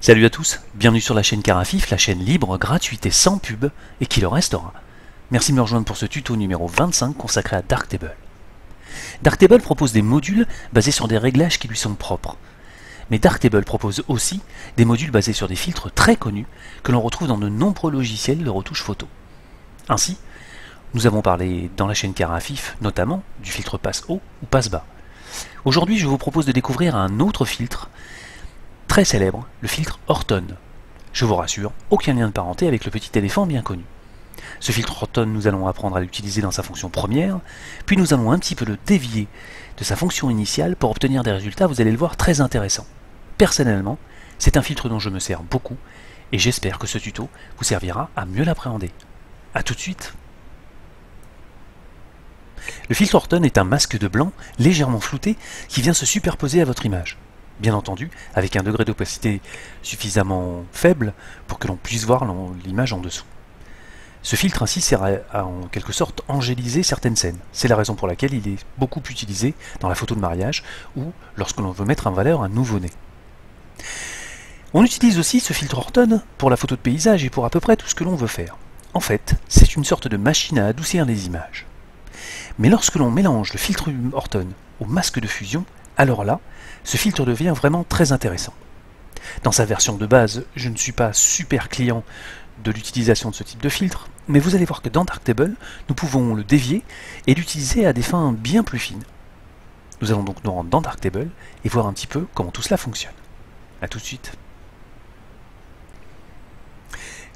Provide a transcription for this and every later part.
Salut à tous, bienvenue sur la chaîne Carafif, la chaîne libre, gratuite et sans pub, et qui le restera. Merci de me rejoindre pour ce tuto numéro 25 consacré à Darktable. Darktable propose des modules basés sur des réglages qui lui sont propres. Mais Darktable propose aussi des modules basés sur des filtres très connus que l'on retrouve dans de nombreux logiciels de retouche photo. Ainsi, nous avons parlé dans la chaîne Carafif notamment du filtre passe haut ou passe bas. Aujourd'hui, je vous propose de découvrir un autre filtre très célèbre, le filtre Horton. Je vous rassure, aucun lien de parenté avec le petit éléphant bien connu. Ce filtre Horton, nous allons apprendre à l'utiliser dans sa fonction première, puis nous allons un petit peu le dévier de sa fonction initiale pour obtenir des résultats, vous allez le voir, très intéressants. Personnellement, c'est un filtre dont je me sers beaucoup, et j'espère que ce tuto vous servira à mieux l'appréhender. A tout de suite. Le filtre Horton est un masque de blanc légèrement flouté qui vient se superposer à votre image. Bien entendu, avec un degré d'opacité suffisamment faible pour que l'on puisse voir l'image en dessous. Ce filtre ainsi sert à en quelque sorte angéliser certaines scènes. C'est la raison pour laquelle il est beaucoup utilisé dans la photo de mariage ou lorsque l'on veut mettre en valeur un nouveau-né. On utilise aussi ce filtre Horton pour la photo de paysage et pour à peu près tout ce que l'on veut faire. En fait, c'est une sorte de machine à adoucir les images. Mais lorsque l'on mélange le filtre Horton au masque de fusion, alors là, ce filtre devient vraiment très intéressant. Dans sa version de base, je ne suis pas super client de l'utilisation de ce type de filtre, mais vous allez voir que dans Darktable, nous pouvons le dévier et l'utiliser à des fins bien plus fines. Nous allons donc nous rendre dans Darktable et voir un petit peu comment tout cela fonctionne. A tout de suite.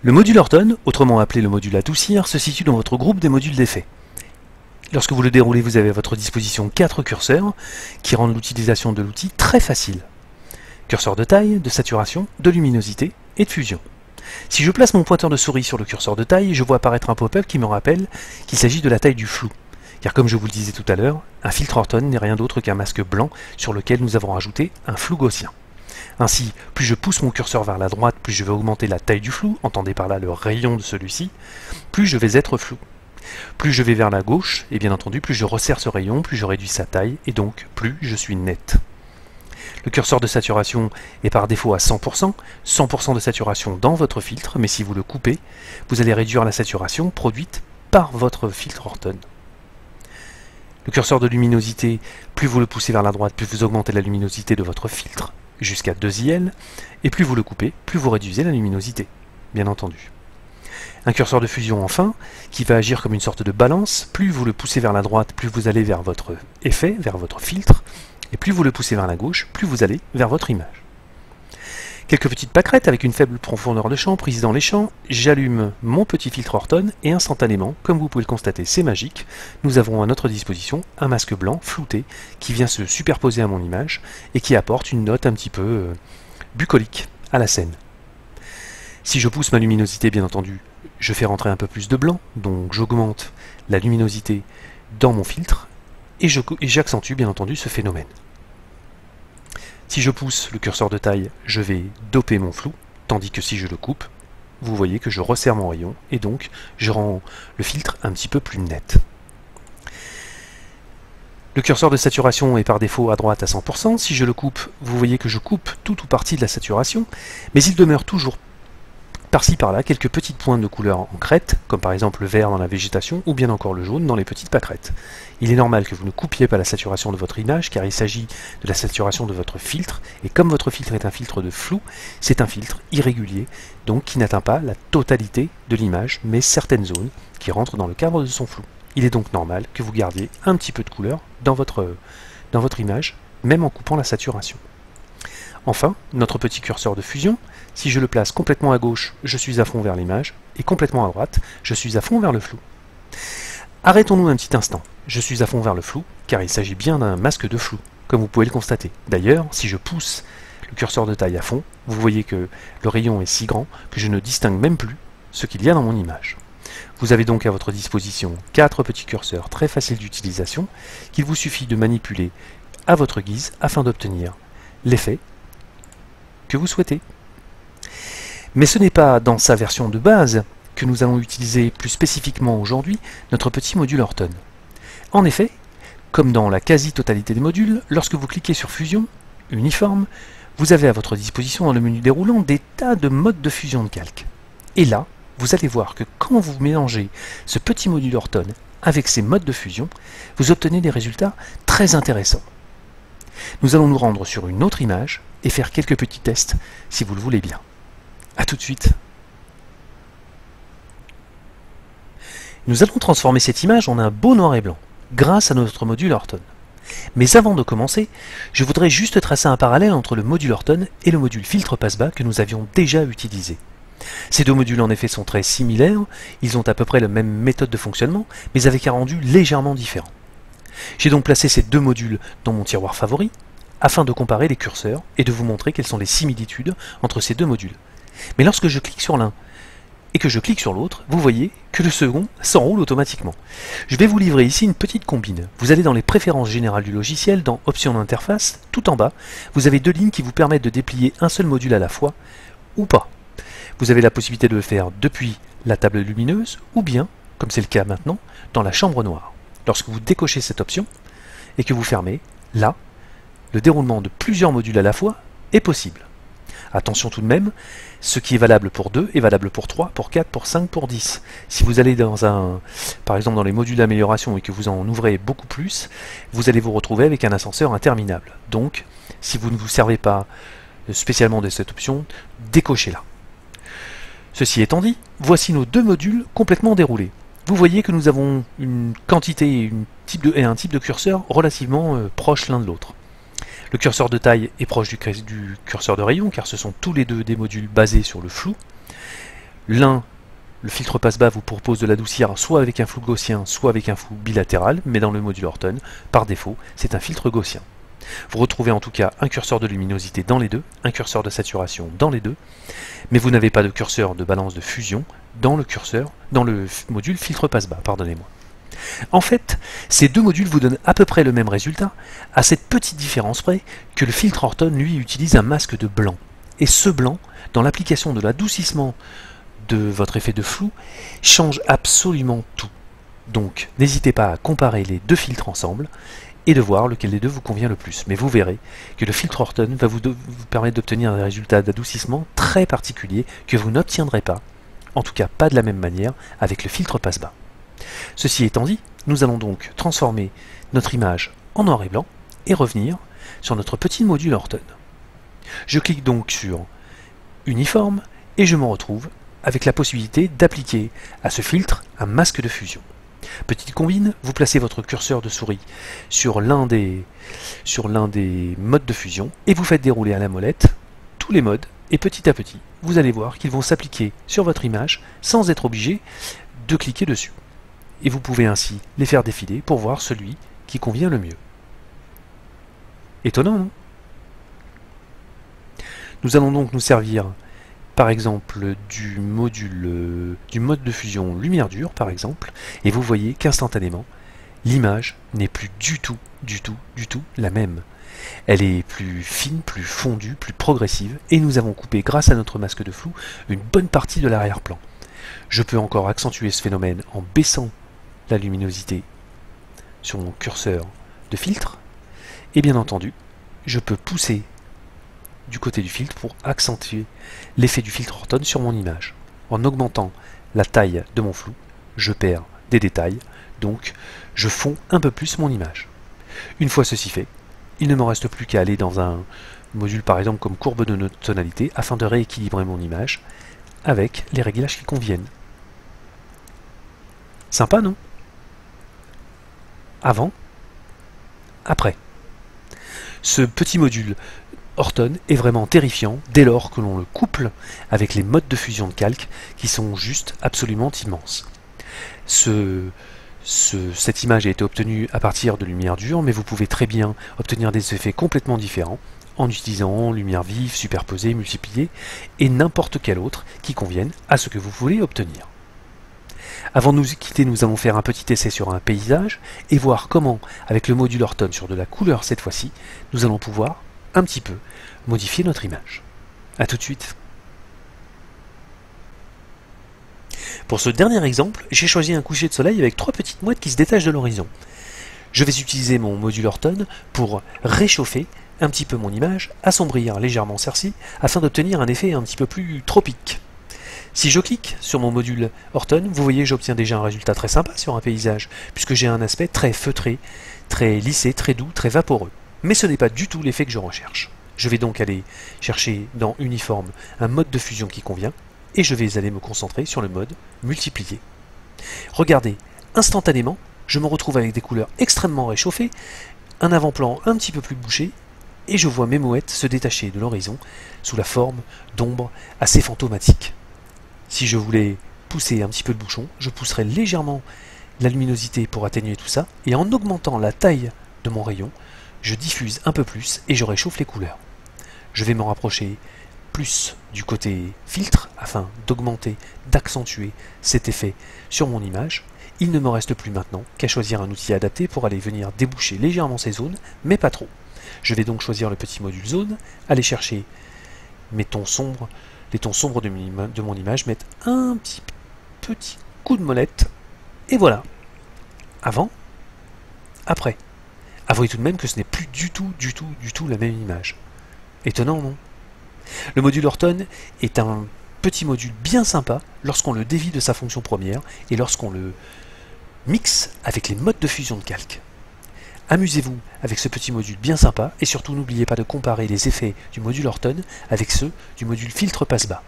Le module Horton, autrement appelé le module adoucir, se situe dans votre groupe des modules d'effets. Lorsque vous le déroulez, vous avez à votre disposition 4 curseurs qui rendent l'utilisation de l'outil très facile. Curseur de taille, de saturation, de luminosité et de fusion. Si je place mon pointeur de souris sur le curseur de taille, je vois apparaître un pop-up qui me rappelle qu'il s'agit de la taille du flou. Car comme je vous le disais tout à l'heure, un filtre Horton n'est rien d'autre qu'un masque blanc sur lequel nous avons rajouté un flou gaussien. Ainsi, plus je pousse mon curseur vers la droite, plus je vais augmenter la taille du flou, entendez par là le rayon de celui-ci, plus je vais être flou. Plus je vais vers la gauche, et bien entendu, plus je resserre ce rayon, plus je réduis sa taille, et donc plus je suis net. Le curseur de saturation est par défaut à 100%, 100% de saturation dans votre filtre, mais si vous le coupez, vous allez réduire la saturation produite par votre filtre Horton. Le curseur de luminosité, plus vous le poussez vers la droite, plus vous augmentez la luminosité de votre filtre, jusqu'à 2 IL, et plus vous le coupez, plus vous réduisez la luminosité, bien entendu. Un curseur de fusion enfin, qui va agir comme une sorte de balance, plus vous le poussez vers la droite, plus vous allez vers votre effet, vers votre filtre, et plus vous le poussez vers la gauche, plus vous allez vers votre image. Quelques petites pâquerettes avec une faible profondeur de champ prises dans les champs, j'allume mon petit filtre Horton et instantanément, comme vous pouvez le constater, c'est magique, nous avons à notre disposition un masque blanc flouté qui vient se superposer à mon image et qui apporte une note un petit peu bucolique à la scène. Si je pousse ma luminosité, bien entendu, je fais rentrer un peu plus de blanc, donc j'augmente la luminosité dans mon filtre, et j'accentue bien entendu ce phénomène. Si je pousse le curseur de taille, je vais doper mon flou, tandis que si je le coupe, vous voyez que je resserre mon rayon, et donc je rends le filtre un petit peu plus net. Le curseur de saturation est par défaut à droite à 100%, si je le coupe, vous voyez que je coupe tout ou partie de la saturation, mais il demeure toujours par-ci par-là quelques petites pointes de couleur en crête, comme par exemple le vert dans la végétation ou bien encore le jaune dans les petites pâquerettes. Il est normal que vous ne coupiez pas la saturation de votre image car il s'agit de la saturation de votre filtre et comme votre filtre est un filtre de flou, c'est un filtre irrégulier donc qui n'atteint pas la totalité de l'image mais certaines zones qui rentrent dans le cadre de son flou. Il est donc normal que vous gardiez un petit peu de couleur dans votre image même en coupant la saturation. Enfin, notre petit curseur de fusion, si je le place complètement à gauche, je suis à fond vers l'image, et complètement à droite, je suis à fond vers le flou. Arrêtons-nous un petit instant, je suis à fond vers le flou, car il s'agit bien d'un masque de flou, comme vous pouvez le constater. D'ailleurs, si je pousse le curseur de taille à fond, vous voyez que le rayon est si grand que je ne distingue même plus ce qu'il y a dans mon image. Vous avez donc à votre disposition 4 petits curseurs très faciles d'utilisation, qu'il vous suffit de manipuler à votre guise afin d'obtenir l'effet que vous souhaitez. Mais ce n'est pas dans sa version de base que nous allons utiliser plus spécifiquement aujourd'hui notre petit module Horton. En effet, comme dans la quasi-totalité des modules, lorsque vous cliquez sur Fusion, Uniforme, vous avez à votre disposition dans le menu déroulant des tas de modes de fusion de calque. Et là, vous allez voir que quand vous mélangez ce petit module Horton avec ces modes de fusion, vous obtenez des résultats très intéressants. Nous allons nous rendre sur une autre image et faire quelques petits tests si vous le voulez bien. A tout de suite. Nous allons transformer cette image en un beau noir et blanc grâce à notre module Horton. Mais avant de commencer, je voudrais juste tracer un parallèle entre le module Horton et le module filtre passe-bas que nous avions déjà utilisé. Ces deux modules en effet sont très similaires, ils ont à peu près la même méthode de fonctionnement, mais avec un rendu légèrement différent. J'ai donc placé ces deux modules dans mon tiroir favori, afin de comparer les curseurs et de vous montrer quelles sont les similitudes entre ces deux modules. Mais lorsque je clique sur l'un et que je clique sur l'autre, vous voyez que le second s'enroule automatiquement. Je vais vous livrer ici une petite combine. Vous allez dans les préférences générales du logiciel, dans Options d'interface, tout en bas, vous avez deux lignes qui vous permettent de déplier un seul module à la fois, ou pas. Vous avez la possibilité de le faire depuis la table lumineuse, ou bien, comme c'est le cas maintenant, dans la chambre noire. Lorsque vous décochez cette option, et que vous fermez, là, le déroulement de plusieurs modules à la fois est possible. Attention tout de même, ce qui est valable pour 2 est valable pour 3, pour 4, pour 5, pour 10. Si vous allez par exemple dans les modules d'amélioration et que vous en ouvrez beaucoup plus, vous allez vous retrouver avec un ascenseur interminable. Donc, si vous ne vous servez pas spécialement de cette option, décochez-la. Ceci étant dit, voici nos deux modules complètement déroulés. Vous voyez que nous avons une quantité et un type de curseur relativement proches l'un de l'autre. Le curseur de taille est proche du curseur de rayon, car ce sont tous les deux des modules basés sur le flou. L'un, le filtre passe-bas, vous propose de l'adoucir soit avec un flou gaussien, soit avec un flou bilatéral, mais dans le module Horton, par défaut, c'est un filtre gaussien. Vous retrouvez en tout cas un curseur de luminosité dans les deux, un curseur de saturation dans les deux, mais vous n'avez pas de curseur de balance de fusion dans le module filtre passe-bas, pardonnez-moi. En fait, ces deux modules vous donnent à peu près le même résultat, à cette petite différence près que le filtre Horton, lui, utilise un masque de blanc. Et ce blanc, dans l'application de l'adoucissement de votre effet de flou, change absolument tout. Donc, n'hésitez pas à comparer les deux filtres ensemble et de voir lequel des deux vous convient le plus. Mais vous verrez que le filtre Horton va vous permettre d'obtenir des résultats d'adoucissement très particuliers que vous n'obtiendrez pas, en tout cas pas de la même manière, avec le filtre passe-bas. Ceci étant dit, nous allons donc transformer notre image en noir et blanc et revenir sur notre petit module Horton. Je clique donc sur Uniforme et je me retrouve avec la possibilité d'appliquer à ce filtre un masque de fusion. Petite combine, vous placez votre curseur de souris sur l'un des modes de fusion et vous faites dérouler à la molette tous les modes et petit à petit, vous allez voir qu'ils vont s'appliquer sur votre image sans être obligé de cliquer dessus. Et vous pouvez ainsi les faire défiler pour voir celui qui convient le mieux. Étonnant, non? Nous allons donc nous servir, par exemple, du mode de fusion lumière dure, par exemple, et vous voyez qu'instantanément, l'image n'est plus du tout la même. Elle est plus fine, plus fondue, plus progressive, et nous avons coupé, grâce à notre masque de flou, une bonne partie de l'arrière-plan. Je peux encore accentuer ce phénomène en baissant la luminosité sur mon curseur de filtre, et bien entendu, je peux pousser du côté du filtre pour accentuer l'effet du filtre Horton sur mon image. En augmentant la taille de mon flou, je perds des détails, donc je fonds un peu plus mon image. Une fois ceci fait, il ne me reste plus qu'à aller dans un module par exemple comme courbe de tonalité afin de rééquilibrer mon image avec les réglages qui conviennent. Sympa, non? Avant, après. Ce petit module Horton est vraiment terrifiant dès lors que l'on le couple avec les modes de fusion de calque qui sont juste absolument immenses. Cette image a été obtenue à partir de lumière dure, mais vous pouvez très bien obtenir des effets complètement différents en utilisant lumière vive, superposée, multipliée et n'importe quel autre qui convienne à ce que vous voulez obtenir. Avant de nous quitter, nous allons faire un petit essai sur un paysage et voir comment, avec le module Horton sur de la couleur cette fois-ci, nous allons pouvoir un petit peu modifier notre image. A tout de suite. Pour ce dernier exemple, j'ai choisi un coucher de soleil avec 3 petites mouettes qui se détachent de l'horizon. Je vais utiliser mon module Horton pour réchauffer un petit peu mon image, assombrir légèrement celle-ci, afin d'obtenir un effet un petit peu plus tropique. Si je clique sur mon module Horton, vous voyez j'obtiens déjà un résultat très sympa sur un paysage, puisque j'ai un aspect très feutré, très lissé, très doux, très vaporeux. Mais ce n'est pas du tout l'effet que je recherche. Je vais donc aller chercher dans Uniforme un mode de fusion qui convient, et je vais aller me concentrer sur le mode Multiplier. Regardez, instantanément, je me retrouve avec des couleurs extrêmement réchauffées, un avant-plan un petit peu plus bouché, et je vois mes mouettes se détacher de l'horizon sous la forme d'ombres assez fantomatiques. Si je voulais pousser un petit peu le bouchon, je pousserais légèrement la luminosité pour atténuer tout ça, et en augmentant la taille de mon rayon, je diffuse un peu plus et je réchauffe les couleurs. Je vais me rapprocher plus du côté filtre afin d'augmenter, d'accentuer cet effet sur mon image. Il ne me reste plus maintenant qu'à choisir un outil adapté pour aller venir déboucher légèrement ces zones, mais pas trop. Je vais donc choisir le petit module zone, aller chercher mes tons sombres, les tons sombres de mon image, mettre un petit coup de molette, et voilà. Avant, après. Avouez tout de même que ce n'est plus du tout la même image. Étonnant, non? Le module Horton est un petit module bien sympa lorsqu'on le dévie de sa fonction première et lorsqu'on le mixe avec les modes de fusion de calque. Amusez-vous avec ce petit module bien sympa et surtout n'oubliez pas de comparer les effets du module Horton avec ceux du module filtre passe-bas.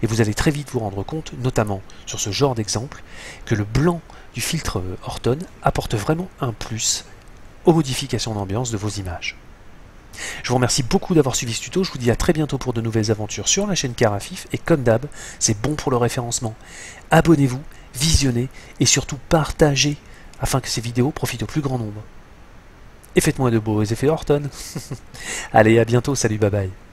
Et vous allez très vite vous rendre compte, notamment sur ce genre d'exemple, que le blanc du filtre Horton apporte vraiment un plus aux modifications d'ambiance de vos images. Je vous remercie beaucoup d'avoir suivi ce tuto, je vous dis à très bientôt pour de nouvelles aventures sur la chaîne Carafif, et comme d'hab, c'est bon pour le référencement. Abonnez-vous, visionnez et surtout partagez afin que ces vidéos profitent au plus grand nombre. Et faites-moi de beaux effets Horton. Allez, à bientôt, salut, bye bye.